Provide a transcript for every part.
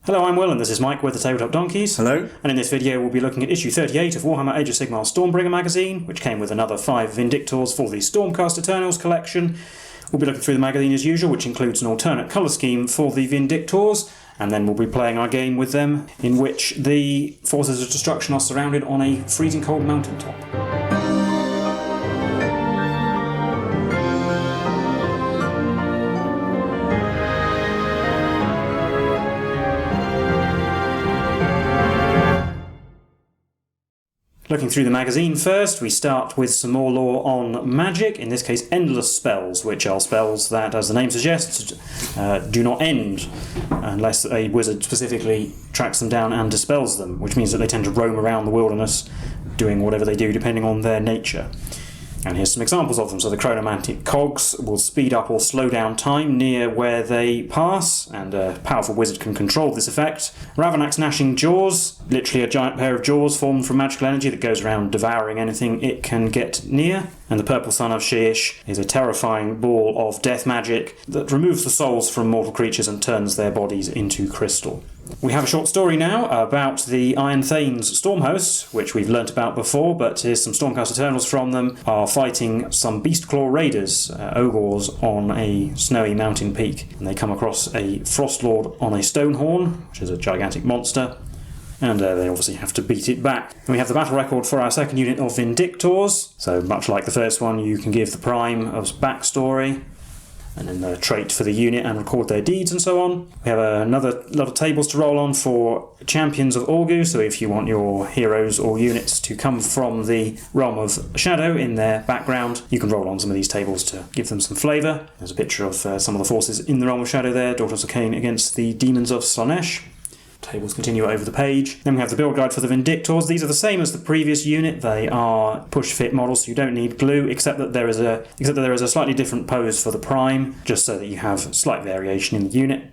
Hello, I'm Will and this is Mike with the Tabletop Donkeys. Hello. And in this video we'll be looking at issue 38 of Warhammer Age of Sigmar Stormbringer magazine, which came with another 5 Vindictors for the Stormcast Eternals collection. We'll be looking through the magazine as usual, which includes an alternate colour scheme for the Vindictors, and then we'll be playing our game with them, in which the forces of destruction are surrounded on a freezing cold mountaintop. Looking through the magazine first, we start with some more lore on magic, in this case endless spells, which are spells that, as the name suggests, do not end unless a wizard specifically tracks them down and dispels them, which means that they tend to roam around the wilderness doing whatever they do depending on their nature. And here's some examples of them. So the chronomantic cogs will speed up or slow down time near where they pass, and a powerful wizard can control this effect. Ravenak's gnashing jaws, literally a giant pair of jaws formed from magical energy that goes around devouring anything it can get near. And the purple sun of Shyish is a terrifying ball of death magic that removes the souls from mortal creatures and turns their bodies into crystal. We have a short story now about the Iron Thanes storm hosts, which we've learnt about before, but here's some Stormcast Eternals from them, are fighting some Beastclaw raiders, ogres, on a snowy mountain peak. And they come across a Frostlord on a Stonehorn, which is a gigantic monster, and they obviously have to beat it back. And we have the battle record for our second unit of Vindictors, so much like the first one, you can give the prime of backstory, and then the trait for the unit and record their deeds and so on. We have another lot of tables to roll on for champions of Ulgu, so if you want your heroes or units to come from the realm of shadow in their background, you can roll on some of these tables to give them some flavour. There's a picture of some of the forces in the realm of shadow there, Daughters of Cain against the demons of Slanesh. Tables continue over the page. Then we have the build guide for the Vindictors. These are the same as the previous unit. They are push-fit models, so you don't need glue, except that there is a slightly different pose for the prime, just so that you have slight variation in the unit.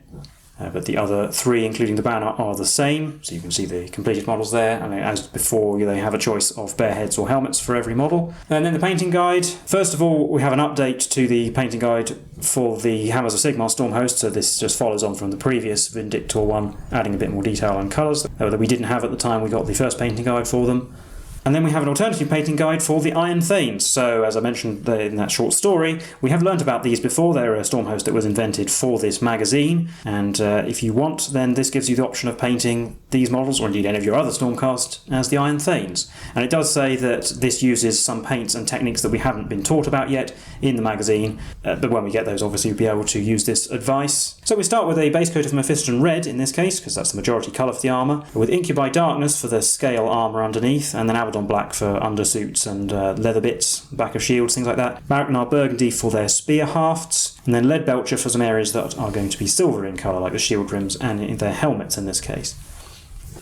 But the other 3, including the banner, are the same, so you can see the completed models there, and as before they have a choice of bare heads or helmets for every model. And then the painting guide. First of all, we have an update to the painting guide for the Hammers of Sigmar storm host, so this just follows on from the previous Vindictor one, adding a bit more detail and colours that we didn't have at the time we got the first painting guide for them. And then we have an alternative painting guide for the Iron Thanes. So, as I mentioned in that short story, we have learnt about these before. They're a storm host that was invented for this magazine, and if you want, then this gives you the option of painting these models, or indeed any of your other Stormcast, as the Iron Thanes. And it does say that this uses some paints and techniques that we haven't been taught about yet in the magazine, but when we get those, obviously, we'll be able to use this advice. So we start with a base coat of Mephiston Red, in this case, because that's the majority colour for the armour, with Incubi Darkness for the scale armour underneath, and then Abaddon Black for undersuits and leather bits, back of shields, things like that. Mariknar Burgundy for their spear hafts, and then Lead Belcher for some areas that are going to be silver in colour, like the shield rims and their helmets in this case.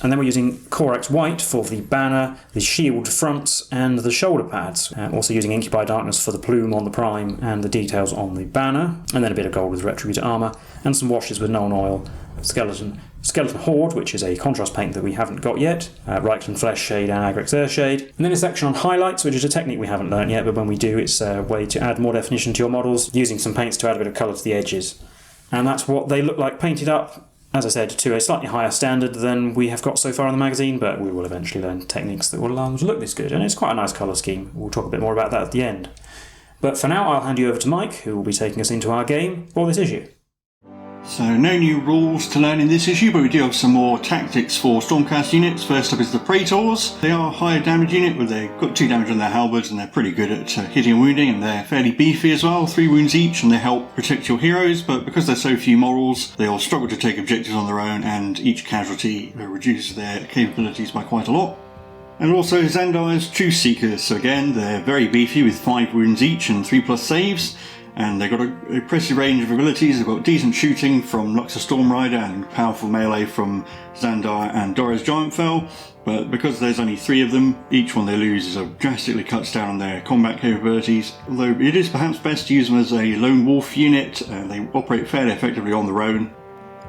And then we're using Corax White for the banner, the shield fronts, and the shoulder pads. Also using Incubi Darkness for the plume on the prime and the details on the banner. And then a bit of gold with Retributor armour, and some washes with Nuln Oil, Skeleton Horde, which is a contrast paint that we haven't got yet, Reichland Flesh Shade and Agrix Earthshade. And then a section on highlights, which is a technique we haven't learnt yet, but when we do, it's a way to add more definition to your models, using some paints to add a bit of colour to the edges. And that's what they look like painted up, as I said, to a slightly higher standard than we have got so far in the magazine, but we will eventually learn techniques that will allow them to look this good, and it's quite a nice colour scheme. We'll talk a bit more about that at the end. But for now, I'll hand you over to Mike, who will be taking us into our game for this issue. So no new rules to learn in this issue, but we do have some more tactics for Stormcast units. First up is the Praetors. They are a higher damage unit, but they've got 2 damage on their halberds, and they're pretty good at hitting and wounding, and they're fairly beefy as well, 3 wounds each, and they help protect your heroes, but because there's so few morals, they'll struggle to take objectives on their own, and each casualty reduces their capabilities by quite a lot. And also Xandar's Truth Seekers. So again, they're very beefy with 5 wounds each and 3+ saves. And they've got an impressive range of abilities. They've got decent shooting from Luxor Stormrider and powerful melee from Xandar and Dora's Giantfell. But because there's only 3 of them, each one they lose drastically cuts down on their combat capabilities. Although it is perhaps best to use them as a lone wolf unit. They operate fairly effectively on their own.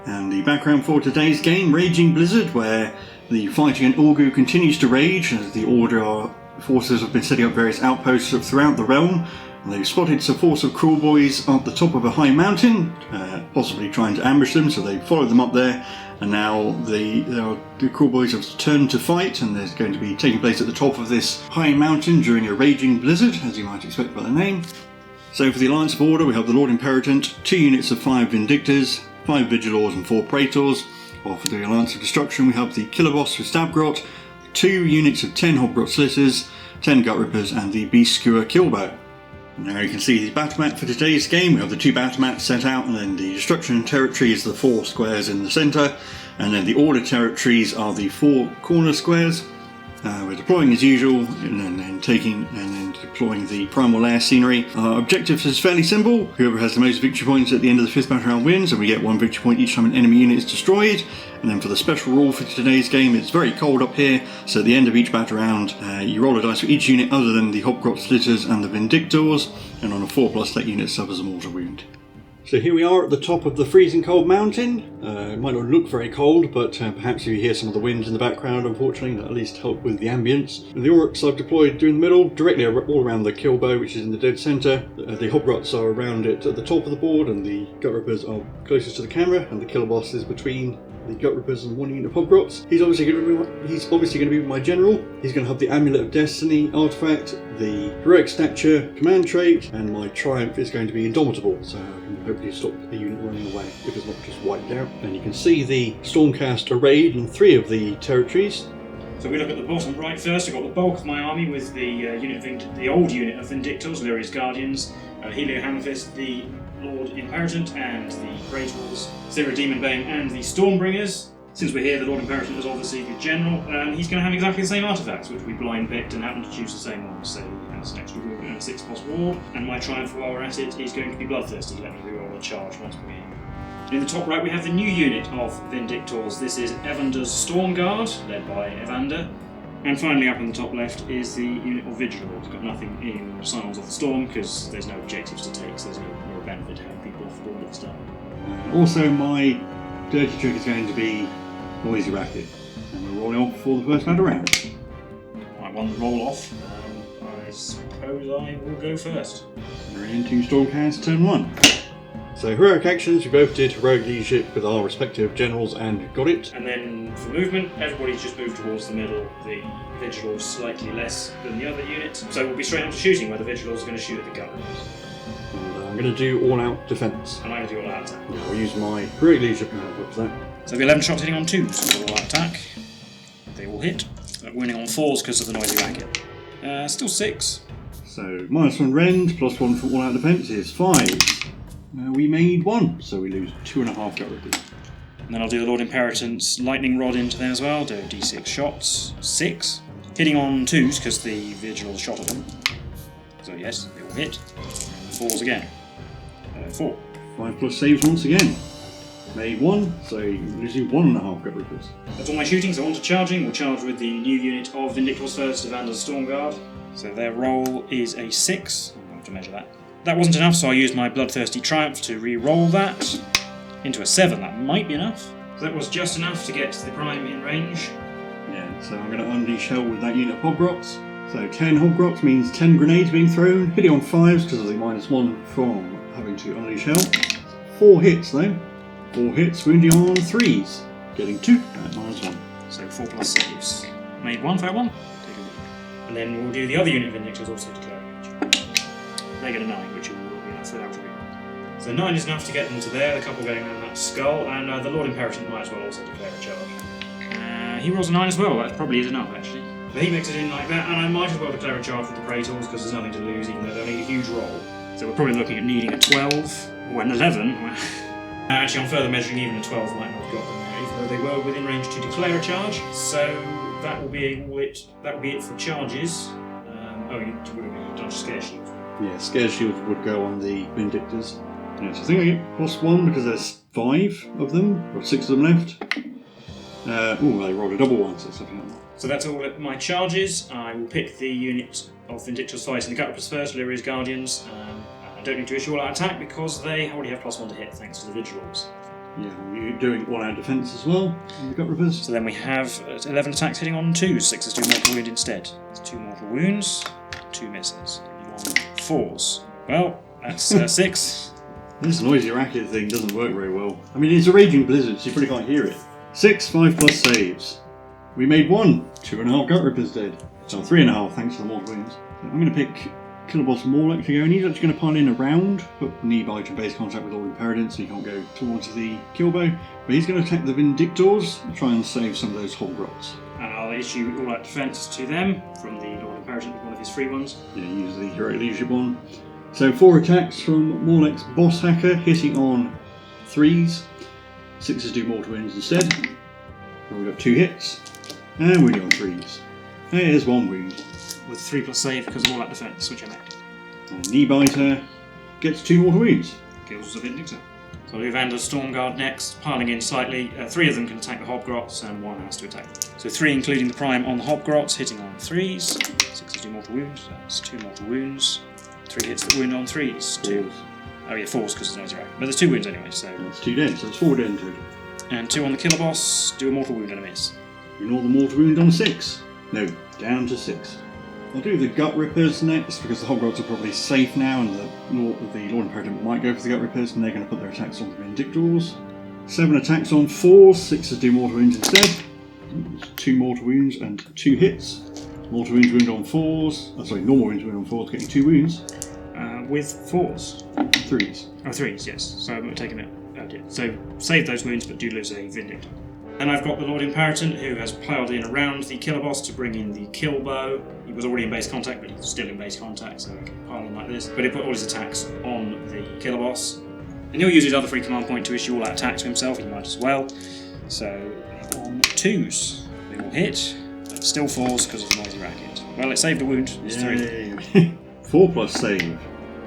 And the background for today's game, Raging Blizzard, where the fighting in Ulgu continues to rage as the Order forces have been setting up various outposts throughout the realm. They've spotted a force of Kruleboyz up the top of a high mountain, possibly trying to ambush them, so they followed them up there, and now the Kruleboyz have turned to fight, and there's going to be taking place at the top of this high mountain during a raging blizzard, as you might expect by the name. So for the Alliance of Order, we have the Lord Imperatant, 2 units of 5 Vindictors, 5 Vigilors and 4 Praetors, while for the Alliance of Destruction we have the Kruleboyz with Stabgrot, 2 units of 10 Hobgrot Slitters, 10 Gut Rippers and the Beast Skewer Killbow. Now you can see the battle map for today's game. We have the 2 battle maps set out, and then the Destruction territory is the 4 squares in the centre, and then the Order territories are the 4 corner squares. We're deploying as usual, and then deploying the Primal Lair scenery. Our objective is fairly simple. Whoever has the most victory points at the end of the 5th battle round wins, and we get 1 victory point each time an enemy unit is destroyed. And then for the special rule for today's game, it's very cold up here, so at the end of each battle round, you roll a dice for each unit other than the Hobgrot Slitters and the Vindictors, and on a 4+, that unit suffers a mortal wound. So here we are at the top of the freezing cold mountain. It might not look very cold, but perhaps if you hear some of the winds in the background, unfortunately, that at least help with the ambience. And the Orcs I've deployed in the middle, directly all around the Killbow, which is in the dead centre. The Hobgrots are around it at the top of the board, and the Gut Rippers are closest to the camera, and the Kruleboyz is between the Gut Rippers and 1 unit of Hobgrots. He's obviously going to be my general. He's going to have the Amulet of Destiny artifact, the Heroic Stature command trait, and my triumph is going to be Indomitable, so I can hopefully stop the unit running away if it's not just wiped out. And you can see the Stormcast arrayed in 3 of the territories. So we look at the bottom right first. I've got the bulk of my army with the old unit of Vindictors, Lyria's Guardians, Helio Hammerfist, the Lord Imperatant and the Praetors, Zero Demonbane and the Stormbringers. Since we're here, the Lord Imperatant is obviously the general, and he's going to have exactly the same artifacts, which we blind picked and happened to choose the same ones. So he has an extra ward and a 6+ ward, and my triumph while we're at it is going to be Bloodthirsty, let me reroll a charge once we're here. In the top right we have the new unit of Vindictors. This is Evander's Storm Guard, led by Evander. And finally up in the top left is the unit of Vigilors. It's got nothing in Silence of the Storm because there's no objectives to take, so there's no real benefit to having people off the board at the start. Also my dirty trick is going to be Noisy Racket, and we're rolling off for the first battle round. Right, one roll off. I suppose I will go first. We're into Stormcast turn 1. So heroic actions, we both did heroic leadership with our respective generals and got it. And then for movement, everybody's just moved towards the middle. The Vigilors slightly less than the other unit. So we'll be straight on to shooting, where the Vigilors are going to shoot at the Gut Rippers. And I'm going to do all-out defence. And I'm going to do all-out attack. Yeah, I'll use my heroic leadership command for that. So the 11 shots hitting on 2s for all-out attack. They all hit. Winning on 4s because of the Noisy Racket. Still 6. So -1 rend, +1 for all-out defence is 5. We made 1, so we lose 2.5 Gut Rippers. And then I'll do the Lord Imperatant's Lightning Rod into there as well, do d6 shots, 6. Hitting on 2s because the Vigilors shot at them. So yes, they will hit. 4s again. 4. 5+ saves once again. Made 1, so losing 1.5 Gut Rippers. That's all my shooting, so on to charging. We'll charge with the new unit of Vindictors first, Evander's Storm Guard. So their roll is a 6. I'm going to measure that. That wasn't enough, so I used my Bloodthirsty Triumph to re-roll that into a 7. That might be enough. So that was just enough to get the Prime in range. Yeah, so I'm going to unleash hell with that unit of Hobgrots. So 10 Hobgrots means 10 grenades being thrown, hitting on 5s because of the -1 from having to unleash hell. 4 hits though. 4 hits, wounding on 3s, getting 2 at -1. So 4+ saves. Made 1 for that one. Take a look. And then we'll do the other unit of Vindictors also declare range. They get a 9, which will be enough for that to be. So 9 is enough to get them to there, the couple going around that skull, and the Lord Imperatant might as well also declare a charge. He rolls a 9 as well, that probably is enough actually. But he makes it in like that, and I might as well declare a charge with the Praetors because there's nothing to lose, even though they'll need a huge roll. So we're probably looking at needing a 12, or an 11. Actually, on further measuring, even a 12 might not have got them there, even though they were within range to declare a charge. So that will be it for charges. You would have done Scare Shield. Yeah, Scare Shield would go on the Vindictors. Yeah, so I think I get +1 because there's 5 of them, or 6 of them left. They rolled a double 1, so something like that. So that's all my charges. I will pick the unit of Vindictors fighting the Gut Rippers first, Lyria's Guardians. I don't need to issue all-out attack because they already have +1 to hit thanks to the Vigilors. Yeah, we're doing all-out defence as well, on the Gut Rippers. So then we have 11 attacks hitting on 2s, 6s do mortal wound instead. It's 2 mortal wounds, 2 misses. On 4s. Well, that's 6. This noisy racket thing doesn't work very well. I mean, it's a raging blizzard, so you probably can't hear it. 6 5+ saves. We made 1. 2.5 gut rippers dead. So 3.5 thanks to the mortal wounds. I'm going to pick Kruleboyz Morlock to go, and he's actually going to pile in around, put knee bite in base contact with all Imperator, so he can't go towards the Kruleboy. But he's going to attack the Vindictors and try and save some of those Hobgrots. And I'll issue all out defence to them from the Lord Imperator, one of his free ones. Yeah, use the heroic leadership one. So 4 attacks from Morlock's Boss Hacker, hitting on 3s. 6s do mortal wounds instead. And we've got 2 hits. And wounding on 3s. There's 1 wound. With 3+ save because of all out defence, which I made. And Knee Biter gets 2 mortal wounds. Kills the Vindictor. So I'll do Vander's Stormguard next, piling in slightly. 3 of them can attack the Hobgrots and 1 has to attack them. So 3 including the Prime on the Hobgrots, hitting on 3s. 6s do mortal wounds, that's 2 mortal wounds. 3 hits that wound on 3s. 2. Oh yeah, 4s because it's noisy rack. But there's 2 wounds anyway, so. That's 2 dead, so it's 4 dead in total. And 2 on the Killer Boss, do a mortal wound and a miss. Ignore the mortal wound on 6. No, down to 6. I'll do the Gut Rippers next because the Hobgrots are probably safe now and the Lord Imperator might go for the Gut Rippers and they're going to put their attacks on the Vindictors. 7 attacks on 4s, 6s do mortal wounds instead. 2 mortal wounds and 2 hits. Mortal wounds wound on 4s, normal wounds wound on 4s, getting 2 wounds. With 4s? 3s. Oh, 3s, yes. So I'm taking it. Oh dear. So save those wounds but do lose a Vindictor. And I've got the Lord Imperator who has piled in around the Killer Boss to bring in the Kruleboyz. He was already in base contact, but he's still in base contact, so he can pile in like this. But he put all his attacks on the Killer Boss. And he'll use his other free command point to issue all that attack to himself, he might as well. So on 2s, they will hit, but still 4s because of the noisy racket. Well, it saved a wound, it's 3. 4+ save.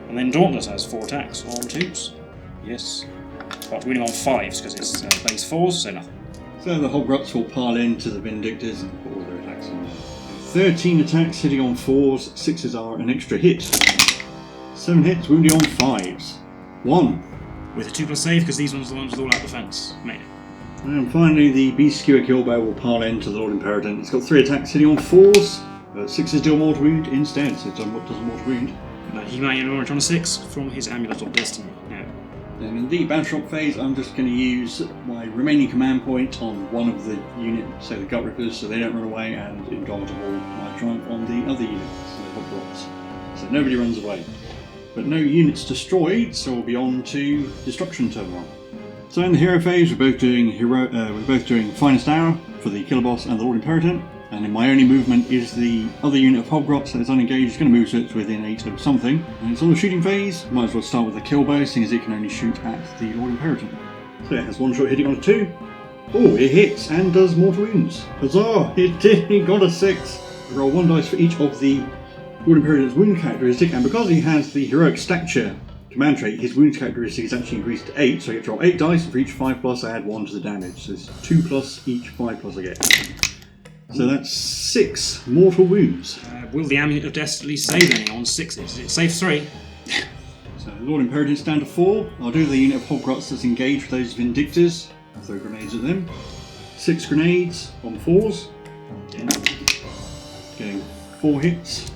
And then Dauntless has 4 attacks on 2s. Yes. But winning on 5s because it's base 4s, so nothing. So the Hobgrots will pile into the Vindictors and put all their attacks on there. 13 attacks hitting on 4s, 6s are an extra hit. 7 hits wounding on 5s. 1. With a 2+ save because these ones are the ones with all out defence. Made it. And finally the Beast Skewer Kruleboyz will pile into the Lord Imperator. It's got 3 attacks hitting on 4s, but 6s do a mortal wound instead, so it does a mortal wound. But he might orange on a 6 from his Amulet of Destiny. Now, then in the Battletop phase, I'm just going to use my remaining command point on one of the units, say the Gut Rippers, so they don't run away, and Indomitable my triumph on the other units, the Hobgrots. So nobody runs away. But no units destroyed, so we'll be on to Destruction Terminal. So in the hero phase, we're both doing Finest Hour for the Killer Boss and the Lord Imperator. And in my only movement is the other unit of Hobgrots that is unengaged. It's going to move so it's within 8 of something. And it's on the shooting phase. Might as well start with the Kruleboyz, seeing as it can only shoot at the Lord Imperator. So it has 1 shot hitting on a 2. Oh, it hits and does mortal wounds. Huzzah! It did! It got a 6. Roll 1 dice for each of the Lord Imperator's wound characteristic, and because he has the Heroic Stature command trait, his wound characteristic is actually increased to 8, so you get to roll 8 dice, and for each 5+, I add 1 to the damage. So it's 2+ each 5+ I get. So that's 6 mortal wounds. Will the Amulet of Destiny save any on 6s? It saves 3. So Lord Imperator's down to 4. I'll do the unit of Hobgrots that's engaged with those Vindictors. I'll throw grenades at them. 6 grenades on 4s. Getting 4 hits.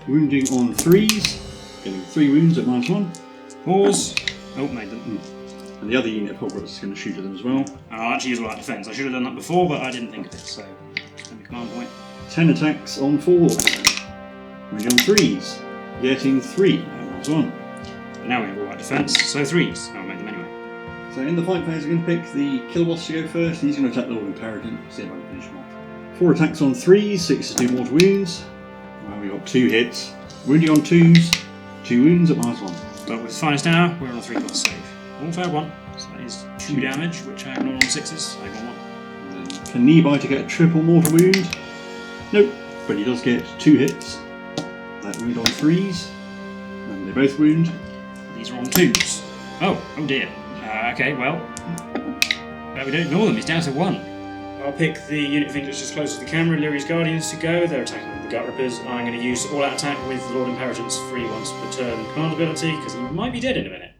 Wounding on 3s. Getting 3 wounds at -1. 4s. Oh, made them. And the other unit of Hogwarts is going to shoot at them as well. I'll actually use all that defence. I should have done that before, but I didn't think of it, so command point. 10 attacks on 4s. Wounding on 3s. Getting 3 at -1. But now we have all that defence, so 3s. I'll make them anyway. So in the fight phase, I'm going to pick the Killer Boss to go first, and he's going to attack the Lord Imperator. See if I can finish him off. 4 attacks on 3s, 6 to do mortal wounds. Well, we've got 2 hits. Wounding on 2s, 2 wounds at -1. But with Finest Hour, we're on a 3+ save. All fair 1. So that is 2 damage, which I have not on 6s. I got 1. And then can Nearby to get a triple mortal wound? Nope, but he does get 2 hits. That wound on 3s, and they both wound. These are on 2s. Oh dear. Okay, well, we don't ignore them. It's down to 1. I'll pick the unit of Vindicators closest to the camera, Lyria's Guardians, to go. They're attacking the Gut Rippers. I'm going to use all-out attack with Lord Imperator's free once per turn command ability, because he might be dead in a minute.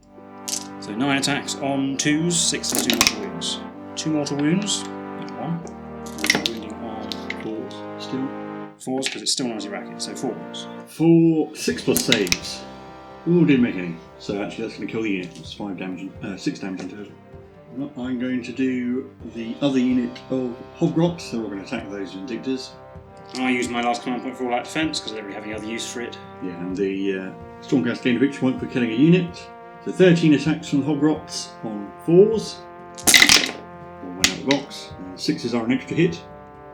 So 9 attacks on 2s, 6 to 2 mortal wounds. 2 mortal wounds, 1. Wounding on 4s still. 4s, because it's still noisy racket, so 4 wounds. 4 6+ saves. Oh, didn't make any. So actually that's going to kill the unit. It's 5 damage, 6 damage in total. Well, I'm going to do the other unit of Hobgrots. They're all going to attack those Vindictors. I use my last command point for all out defence because I don't really have any other use for it. Yeah, and the Stormcast gained a victory point for killing a unit. So 13 attacks from the Hobgrots on 4s. One went out of the box. And 6s are an extra hit.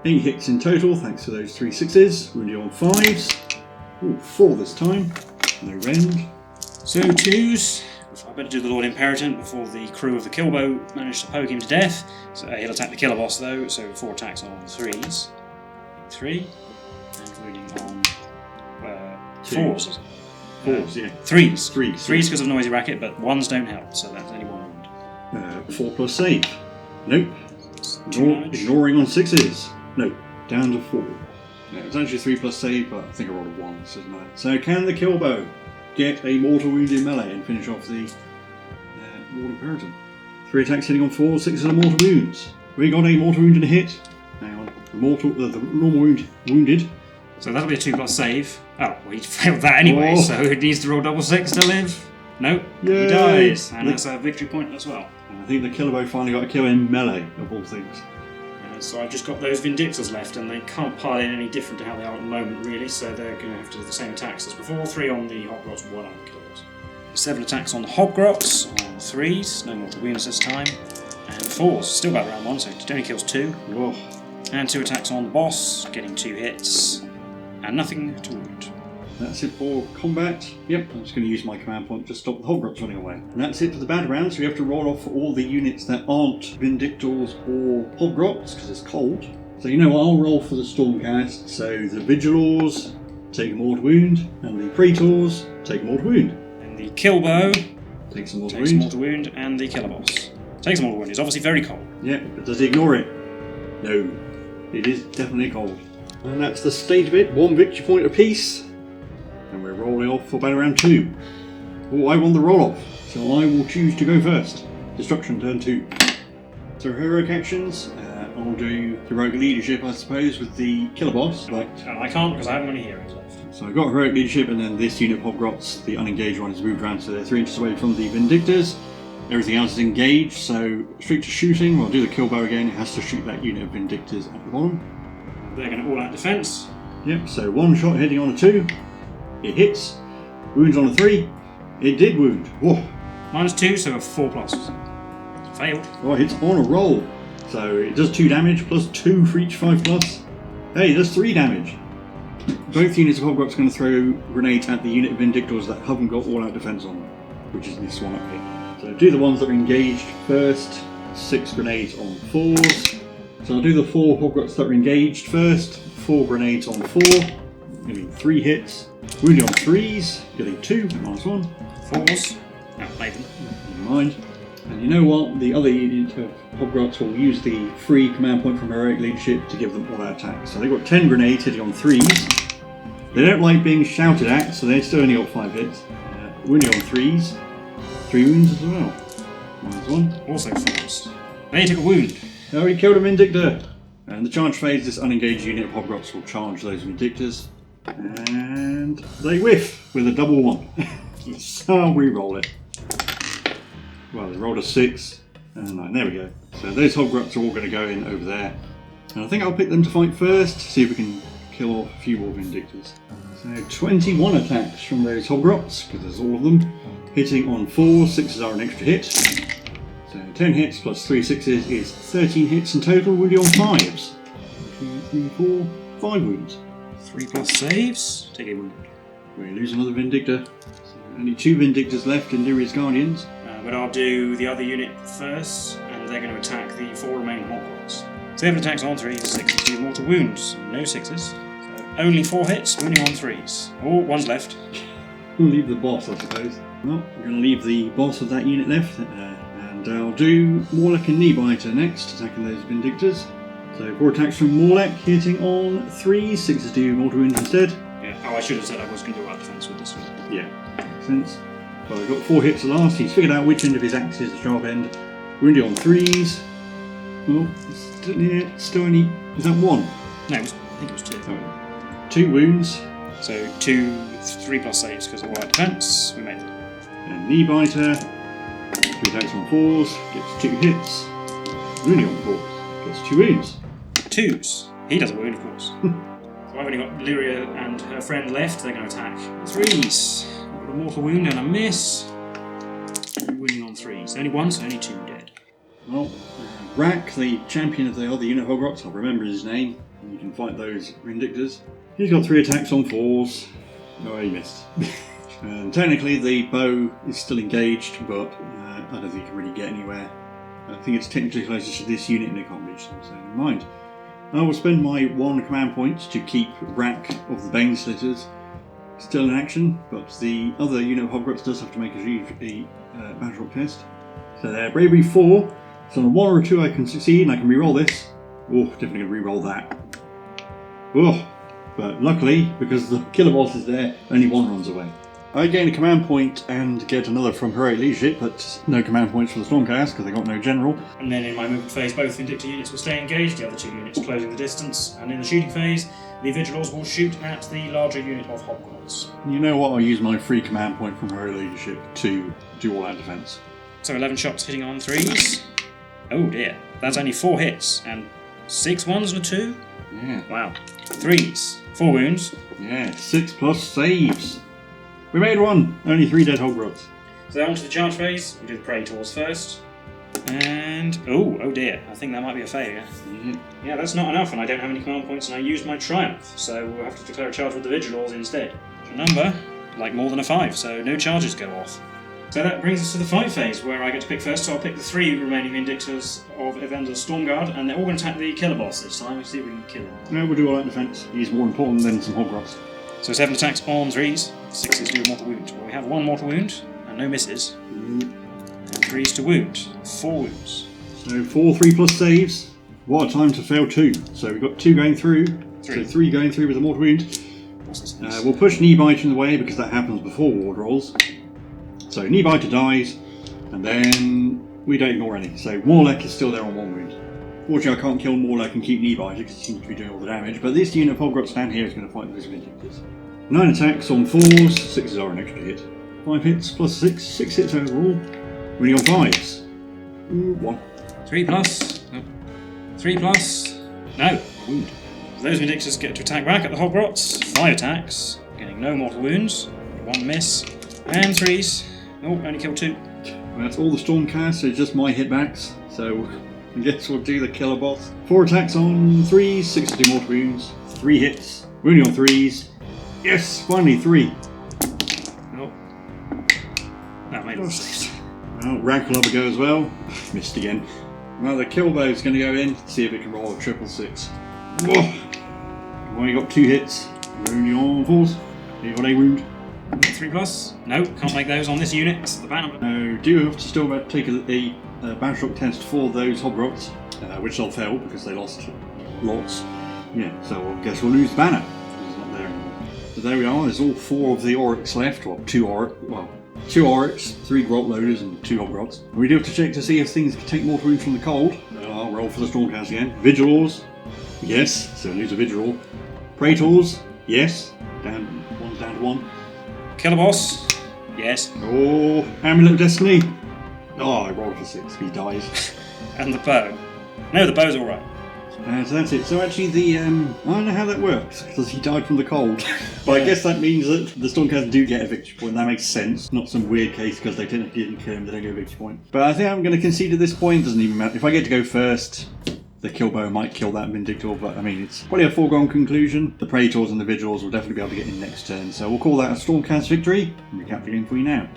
8 hits in total thanks to those 3 6s. Wounded on 5s. Ooh, 4 this time. No rend. So 2s. I better do the Lord Imperator before the crew of the Killbow manage to poke him to death. So he'll attack the Killer Boss though, so 4 attacks on 3s. 3. And wounding on 4s. 4s, yeah. 3s. 3s. 3s because of Noisy Racket, but 1s don't help, so that's only 1 wound. 4 plus save. Nope. 2 damage. Ignoring on 6s. No, down to 4. No, it's actually 3 plus save, but I think I rolled a 1, so it doesn't matter. So can the Killbow get a mortal wound in melee and finish off the Lord Imperator? 3 attacks hitting on 4, 6 are mortal wounds. We got a mortal wound and a hit. Hang on. The normal wound wounded. So that'll be a 2 plus save. Oh, well, he failed that anyway, so he needs to roll double 6 to live. Nope, Yay. he dies, and that's a victory point as well. And I think the Killbow finally got a kill in melee, of all things. So I've just got those Vindictors left, and they can't pile in any different to how they are at the moment, really, so they're going to have to do the same attacks as before. 3 on the Hobgrots, 1 on the Killbows. 7 attacks on the Hobgrots, on 3s, no mortal wounds this time, and 4s, still about round 1, so it only kills 2. Whoa. And 2 attacks on the boss, getting 2 hits, and nothing to wound. That's it for combat. Yep, I'm just going to use my command point to stop the Hobgrots running away. And that's it for the battle round, so we have to roll off for all the units that aren't Vindictors or Hobgrots, because it's cold. So you know I'll roll for the Stormcast, so the Vigilors take a mortal wound, and the Praetors take a mortal wound. And the Killbow Takes a mortal takes a wound. mortal wound, and the Killer Boss takes a mortal wound. He's obviously very cold. Yeah, but does he ignore it? No. It is definitely cold. And that's the state of it, 1 victory point apiece. And we're rolling off for battle round 2. Oh, I won the roll off, so I will choose to go first. Destruction turn 2. So heroic actions, I'll do heroic leadership I suppose with the Killer Boss. And I can't because I haven't got any heroes left. So I've got heroic leadership, and then this unit of Hobgrots, the unengaged one, is moved around so they're 3 inches away from the Vindictors. Everything else is engaged, so straight to shooting. We'll do the Killbow again, it has to shoot that unit of Vindictors at the bottom. They're going to all out defence. Yep, so 1 shot hitting on a 2. It hits. Wounds on a 3. It did wound. Whoa. -2, so a 4 plus. Failed. Oh, it's on a roll. So it does 2 damage plus 2 for each 5 plus. Hey, it does 3 damage. Both units of Hobgrots are going to throw grenades at the unit of Vindictors that haven't got all out defence on them, which is this one up here. So do the ones that are engaged first. 6 grenades on 4s. So I'll do the 4 Hobgrots that are engaged first. 4 grenades on 4. Getting 3 hits. Wounded on 3s. Getting 2. -1. 4s. Outplayed them. Never mind. And you know what? The other unit of Hobgrots will use the free command point from heroic leadership to give them all out attacks. So they've got 10 grenades hitting on 3s. They don't like being shouted at, so they still only got 5 hits. Wounded on 3s. 3 wounds as well. -1. Also 4s. They took a wound. Oh, he killed a Vindictor! And the charge phase, this unengaged unit of Hobgrots will charge those Vindictors. And they whiff with a double 1. So we roll it. Well, they rolled a 6 and a 9. There we go. So those Hobgrots are all going to go in over there. And I think I'll pick them to fight first, see if we can kill off a few more Vindictors. So 21 attacks from those Hobgrots, because there's all of them. Hitting on 4, 6s are an extra hit. So 10 hits plus 3 6s is 13 hits in total, wounded on 5s. 1, 2, 3, 4, 5 wounds. 3 plus saves. Take a wound. We lose another Vindictor. So only 2 Vindictors left in Lyria's Guardians. But I'll do the other unit first, and they're going to attack the 4 remaining Hobgrots. 7 attacks on 3s, 62 mortal wounds. No 6s. So only 4 hits, wounding on 3s. Oh, 1's left. We'll leave the boss, I suppose. Well, we're going to leave the boss of that unit left. And I'll do Morlek and Kneebiter next, attacking those Vindictors. So 4 attacks from Morlek, hitting on 3s, 6s do mortal wounds instead. Yeah. Oh, I should have said I was going to do out defence with this one. Yeah, makes sense. Well, we've got 4 hits at last. He's figured out which end of his axe is the sharp end. Wounded on 3s. Oh, still only... Is that 1? No, I think it was 2. Oh, 2 wounds. So 3+ saves because of Warlight Defense. We made it. And Knee Biter, 2 attacks on 4s, gets 2 hits. Wounding on 4s, gets 2 wounds. 2s. He does a wound, of course. So I've only got Lyria and her friend left. They're going to attack. 3s. I've got a mortal wound and a miss. Wounding on 3s. Only 1, so only 2 dead. Well, Rack, the champion of the other unit Hogrots, I'll remember his name. You can fight those Vindictors. He's got 3 attacks on 4s. No, he missed. And technically the bow is still engaged, but I don't think it can really get anywhere. I think it's technically closer to this unit and it can't reach them, so never mind. I will spend my 1 command point to keep Rack of the Bane Slitters still in action, but the other unit of Hogrots does have to make a battle test. So they're Bravery 4, so on a 1 or a 2 I can succeed and I can re-roll this. Oh, definitely going to re-roll that. Oh, but luckily, because the killer boss is there, only 1 runs away. I gain a command point and get another from Heroic Leadership, but no command points for the Stormcast because they got no general. And then in my movement phase, both Vindictor units will stay engaged, the other 2 units closing the distance. And in the shooting phase, the Vigilors will shoot at the larger unit of Hobgoblins. You know what? I'll use my free command point from Heroic Leadership to do all out defense. So 11 shots hitting on 3s. Oh dear, that's only 4 hits and 6 1s and a 2. Yeah. Wow. 3s, 4 wounds. Yeah, 6+ saves. We made 1. Only 3 dead Hogrots. So on to the charge phase. We do the Praetors first. And oh dear, I think that might be a failure. Yeah, that's not enough, and I don't have any command points, and I used my Triumph, so we'll have to declare a charge with the Vigilors instead. A number, like more than a 5, so no charges go off. So that brings us to the fight phase, where I get to pick first, so I'll pick the 3 remaining Vindictors of Evander's Stormguard, and they're all going to attack the killer boss this time. Let's see if we can kill him. No, we'll do all out defense. He's more important than some Hogrots. So 7 attacks on 3s, 6s do a mortal wound. Well, we have 1 mortal wound, and no misses. And 3s to wound, 4 wounds. So 4 3+ saves. What a time to fail 2. So we've got 2 going through. 3. So 3 going through with a mortal wound. We'll push Knee Biter in the way because that happens before ward rolls. So Knee Biter dies, and then we don't ignore any. So Morlek is still there on 1 wound. Fortunately, I can't kill Morlek and keep Knee Biter because he seems to be doing all the damage. But this unit of Hogrots down here is going to fight those Vindictors. 9 attacks on 4s, 6s are an extra hit. 5 hits plus 6, 6 hits overall. Winning on 5s. 1. 3 plus. No. 3 plus. No. Wound. So those Vindictors get to attack back at the Hogrots. 5 attacks. Getting no mortal wounds. 1 miss. And 3s. Oh, only killed 2. Well, that's all the Stormcast, so just my hitbacks. So I guess we'll do the killer boss. 4 attacks on 3s, 6 to do mortal wounds. 3 hits. Wounding on 3s. Yes, finally 3. Oh. That made all 6. Well, Rank will have a go as well. Missed again. Well, the Kruleboyz going to go in, see if it can roll a 666. Whoa! Well, you got 2 hits. Wounding on 4s. You got a wound. 3 plus. No, can't make those on this unit. It's the banner. No, do you have to still take a Battleshock test for those Hogrots, which they'll fail because they lost lots. Yeah, so I guess we'll lose the banner. It's not there anymore. So there we are. There's all 4 of the Oryx left. Well, 2 Oryx, 3 Grot Loaders, and 2 Hogrots. We do have to check to see if things can take mortal wounds from the cold. I'll roll for the Stormcast again. Vigilors, yes. So lose a Vigilor. Praetors, yes. One's down to 1. Killer boss. Yes. Oh, Amulet of Destiny. Oh, I rolled for 6. He dies. And the bow. No, the bow's alright. So that's it. So actually I don't know how that works, because he died from the cold. But I guess that means that the Stormcast do get a victory point. That makes sense. Not some weird case because they didn't kill him, they don't get a victory point. But I think I'm going to concede at this point. Doesn't even matter. If I get to go first, the Killbow might kill that Vindictor, but I mean, it's probably a foregone conclusion. The Praetors and the Vigilors will definitely be able to get in next turn. So we'll call that a Stormcast victory and recap the game for you now.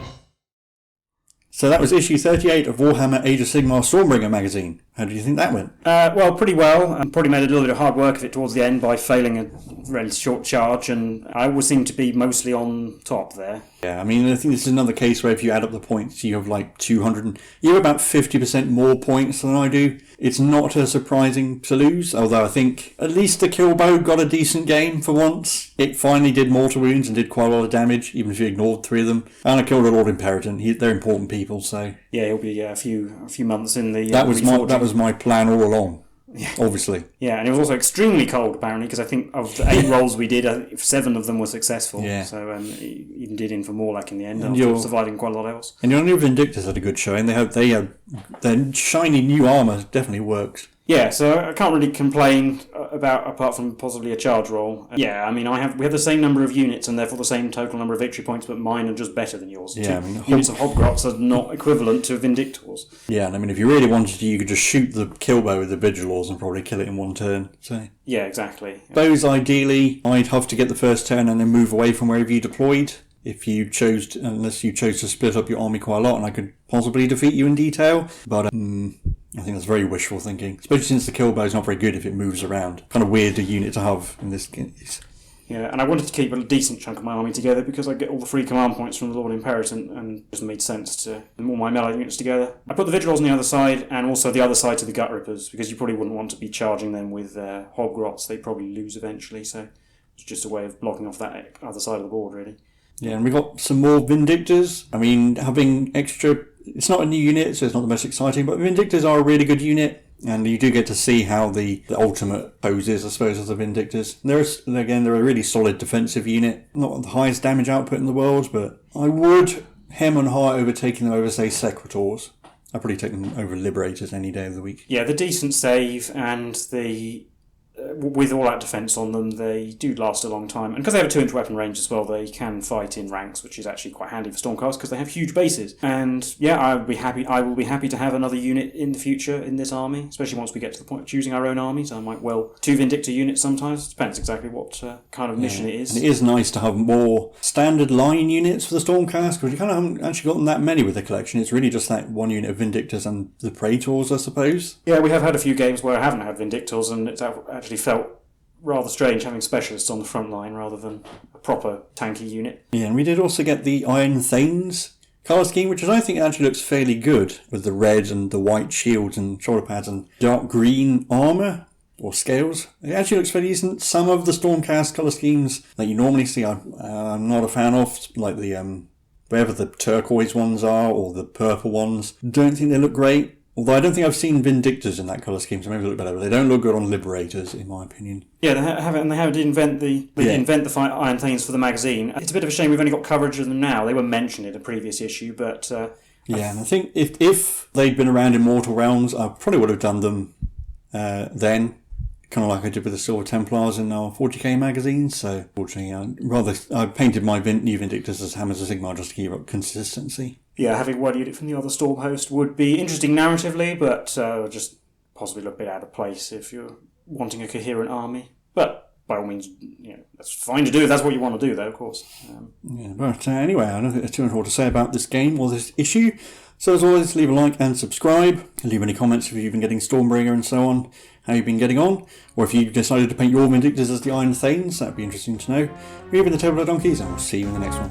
So that was issue 38 of Warhammer Age of Sigmar Stormbringer magazine. How did you think that went? Well, pretty well. I probably made a little bit of hard work of it towards the end by failing a really short charge, and I always seem to be mostly on top there. Yeah, I mean, I think this is another case where if you add up the points, you have like 200, you have about 50% more points than I do. It's not a surprising to lose, although I think at least the Killbow got a decent game for once. It finally did mortal wounds and did quite a lot of damage, even if you ignored 3 of them. And I killed a Lord Imperator. They're important people, so... Yeah, he'll be a few months in the... That was my plan all along. obviously. Yeah, and it was also extremely cold, apparently, because I think of the 8 rolls we did, 7 of them were successful. Yeah. So even did in for more like in the end, And after surviving quite a lot else. And your new Vindictors had a good showing. They had their shiny new armour definitely works. Yeah, so I can't really complain apart from possibly a charge roll. Yeah, I mean, we have the same number of units and therefore the same total number of victory points, but mine are just better than yours. Yeah, units of Hobgrots are not equivalent to Vindictors. Yeah, and I mean, if you really wanted to, you could just shoot the Killbow with the Vigilors and probably kill it in one turn. So yeah, exactly. Bows, ideally, I'd have to get the first turn and then move away from wherever you deployed. If you chose, unless you chose to split up your army quite a lot, and I could possibly defeat you in detail, but I think that's very wishful thinking, especially since the Killbow is not very good if it moves around. Kind of weird a unit to have in this case. Yeah, and I wanted to keep a decent chunk of my army together because I get all the free command points from the Lord Imperator, and it just made sense to put all my melee units together. I put the Vigilors on the other side, and also the other side to the Gut Rippers, because you probably wouldn't want to be charging them with Hobgrots. They probably lose eventually, so it's just a way of blocking off that other side of the board, really. Yeah, and we got some more Vindictors. I mean, having extra... It's not a new unit, so it's not the most exciting, but Vindictors are a really good unit, and you do get to see how the ultimate poses, I suppose, of the Vindictors. They're a really solid defensive unit. Not the highest damage output in the world, but I would hem and haw over taking them over, say, Secretors. I'd probably take them over Liberators any day of the week. Yeah, the decent save and the... with all that defence on them, they do last a long time. And because they have a 2-inch weapon range as well, they can fight in ranks, which is actually quite handy for Stormcast because they have huge bases. And yeah, I will be happy to have another unit in the future in this army, especially once we get to the point of choosing our own army. So I might 2 Vindictor units sometimes. Depends exactly what kind of mission it is. And it is nice to have more standard line units for the Stormcast, because you kind of haven't actually gotten that many with the collection. It's really just that one unit of Vindictors and the Praetors, I suppose. Yeah, we have had a few games where I haven't had Vindictors, and it's actually felt rather strange having specialists on the front line rather than a proper tanky unit. Yeah, and we did also get the Iron Thanes colour scheme, which I think actually looks fairly good, with the red and the white shields and shoulder pads and dark green armour, or scales. It actually looks fairly decent. Some of the Stormcast colour schemes that you normally see I'm not a fan of, like the wherever the turquoise ones are, or the purple ones. Don't think they look great. Although I don't think I've seen Vindictors in that colour scheme, so maybe they look better, but they don't look good on Liberators, in my opinion. Yeah, they did invent the Iron Thanes for the magazine. It's a bit of a shame we've only got coverage of them now. They were mentioned in a previous issue, but... yeah, and I think if they'd been around in Mortal Realms, I probably would have done them then, kind of like I did with the Silver Templars in our 40k magazine, so fortunately I painted my new Vindictors as Hammers of Sigmar just to keep up consistency. Yeah, having one unit from the other Storm host would be interesting narratively, but just possibly look a bit out of place if you're wanting a coherent army. But by all means, that's fine to do if that's what you want to do, though, of course. But anyway, I don't think there's too much more to say about this game or this issue. So as always, leave a like and subscribe. Leave any comments if you've been getting Stormbringer and so on, how you've been getting on. Or if you've decided to paint your Vindictors as the Iron Thanes, that'd be interesting to know. We've been the Tabletop Donkeys, and we'll see you in the next one.